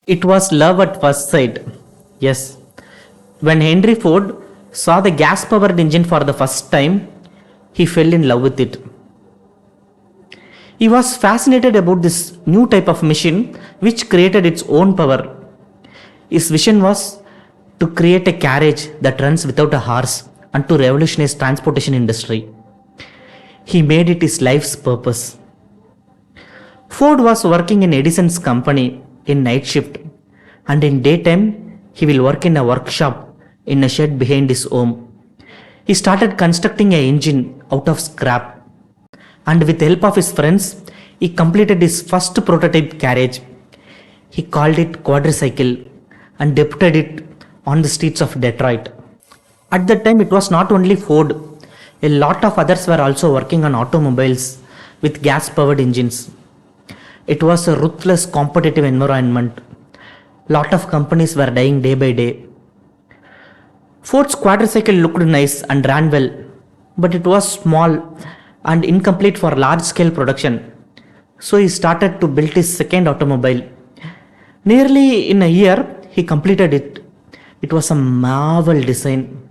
It was love at first sight. Yes. When Henry Ford saw the gas powered engine for the first time, he fell in love with it. He was fascinated about this new type of machine which created its own power. His vision was to create a carriage that runs without a horse and to revolutionize transportation industry. He made it his life's purpose. Ford was working in Edison's company in night shift, and in daytime he will work in a workshop in a shed behind his home. He started constructing an engine out of scrap, and with the help of his friends he completed his first prototype carriage. He called it quadricycle and debuted it on the streets of Detroit. At that time it was not only Ford, a lot of others were also working on automobiles with gas powered engines. It was a ruthless competitive environment. Lot of companies were dying day by day. Ford's quadricycle looked nice and ran well, but it was small and incomplete for large scale production. So he started to build his second automobile. Nearly in a year, he completed it. It was a marvel design.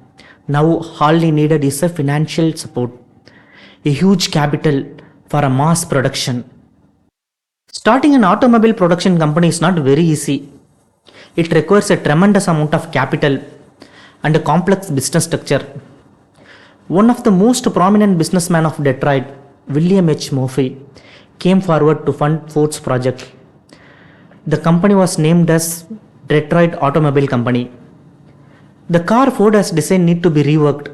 Now all he needed is a financial support, a huge capital for a mass production. Starting an automobile production company is not very easy. It requires a tremendous amount of capital and a complex business structure. One of the most prominent businessmen of Detroit, William H. Murphy, came forward to fund Ford's project. The company was named as Detroit Automobile Company. The car Ford has designed need to be reworked.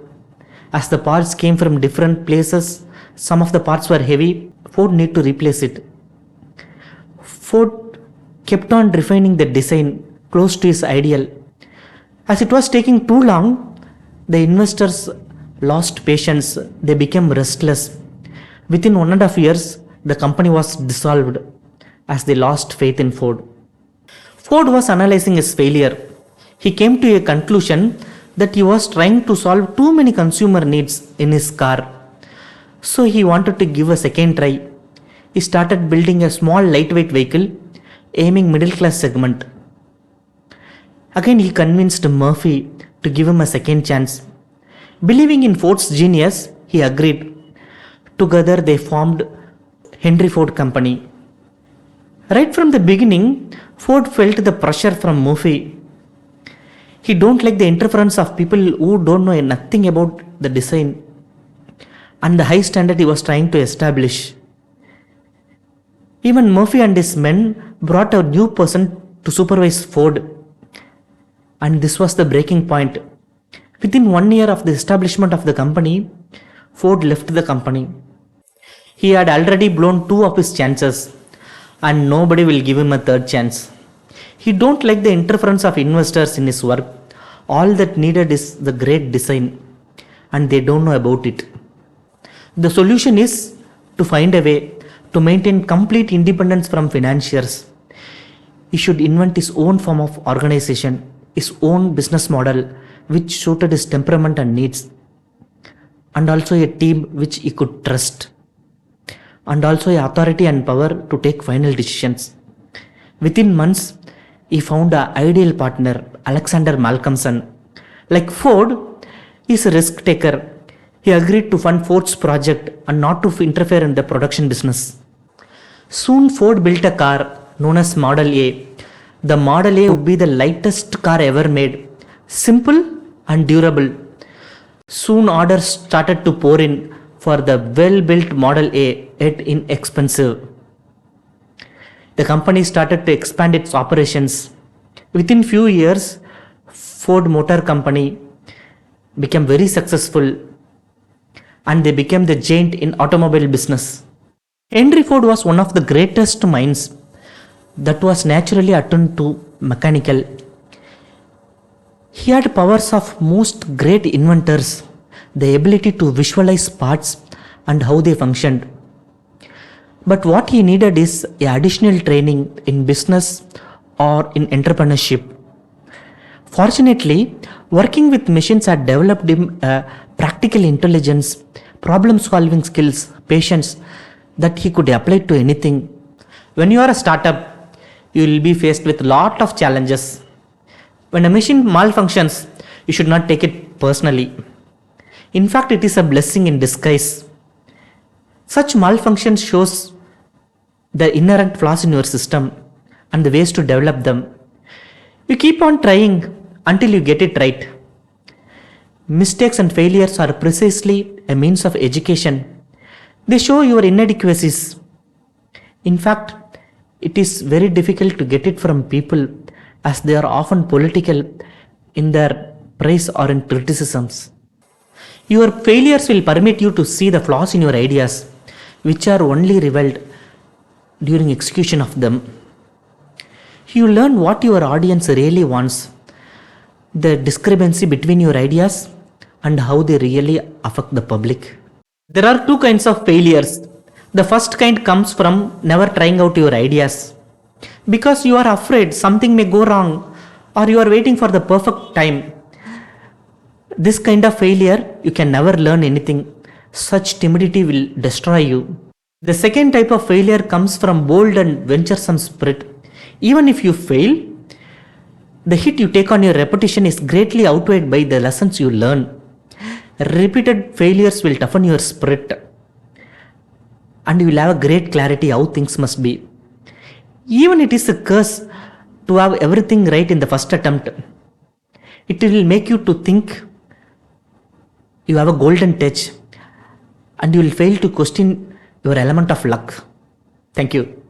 As the parts came from different places, some of the parts were heavy, Ford need to replace it. Ford kept on refining the design close to his ideal. As it was taking too long, the investors lost patience, they became restless. Within 1.5 years, the company was dissolved as they lost faith in Ford. Ford was analyzing his failure. He came to a conclusion that he was trying to solve too many consumer needs in his car. So he wanted to give a second try. He started building a small lightweight vehicle aiming middle class segment. Again he convinced Murphy to give him a second chance. Believing in Ford's genius, he agreed. Together they formed Henry Ford Company. Right from the beginning, Ford felt the pressure from Murphy. He don't like the interference of people who don't know nothing about the design and the high standard he was trying to establish. Even Murphy and his men brought a new person to supervise Ford. And this was the breaking point. Within 1 year of the establishment of the company, Ford left the company. He had already blown 2 of his chances and nobody will give him a third chance. He don't like the interference of investors in his work. All that needed is the great design and they don't know about it. The solution is to find a way to maintain complete independence from financiers. He should invent his own form of organization, his own business model which suited his temperament and needs, and also a team which he could trust, and also a authority and power to take final decisions. Within months, he found an ideal partner, Alexander Malcolmson. Like Ford, he is a risk taker. He agreed to fund Ford's project and not to interfere in the production business. Soon Ford built a car known as Model A. The Model A would be the lightest car ever made, simple and durable. Soon orders started to pour in for the well-built Model A, yet inexpensive. The company started to expand its operations. Within few years, Ford Motor Company became very successful and they became the giant in automobile business. Henry Ford was one of the greatest minds that was naturally attuned to mechanical. He had powers of most great inventors, the ability to visualize parts and how they functioned. But what he needed is additional training in business or in entrepreneurship. Fortunately, working with machines had developed him a practical intelligence, problem solving skills, patience that he could apply to anything. When you are a startup, you will be faced with lot of challenges. When a machine malfunctions, you should not take it personally. In fact, it is a blessing in disguise. Such malfunction shows the inherent flaws in your system and the ways to develop them. You keep on trying until you get it right. Mistakes and failures are precisely a means of education. They show your inadequacies. In fact, it is very difficult to get it from people as they are often political in their praise or in criticisms. Your failures will permit you to see the flaws in your ideas, which are only revealed during execution of them. You learn what your audience really wants, the discrepancy between your ideas and how they really affect the public. There are two kinds of failures. The first kind comes from never trying out your ideas. Because you are afraid something may go wrong or you are waiting for the perfect time. This kind of failure, you can never learn anything. Such timidity will destroy you. The second type of failure comes from bold and venturesome spirit. Even if you fail, the hit you take on your reputation is greatly outweighed by the lessons you learn. Repeated failures will toughen your spirit and you will have a great clarity how things must be. Even it is a curse to have everything right in the first attempt. It will make you to think you have a golden touch and you will fail to question your element of luck. Thank you.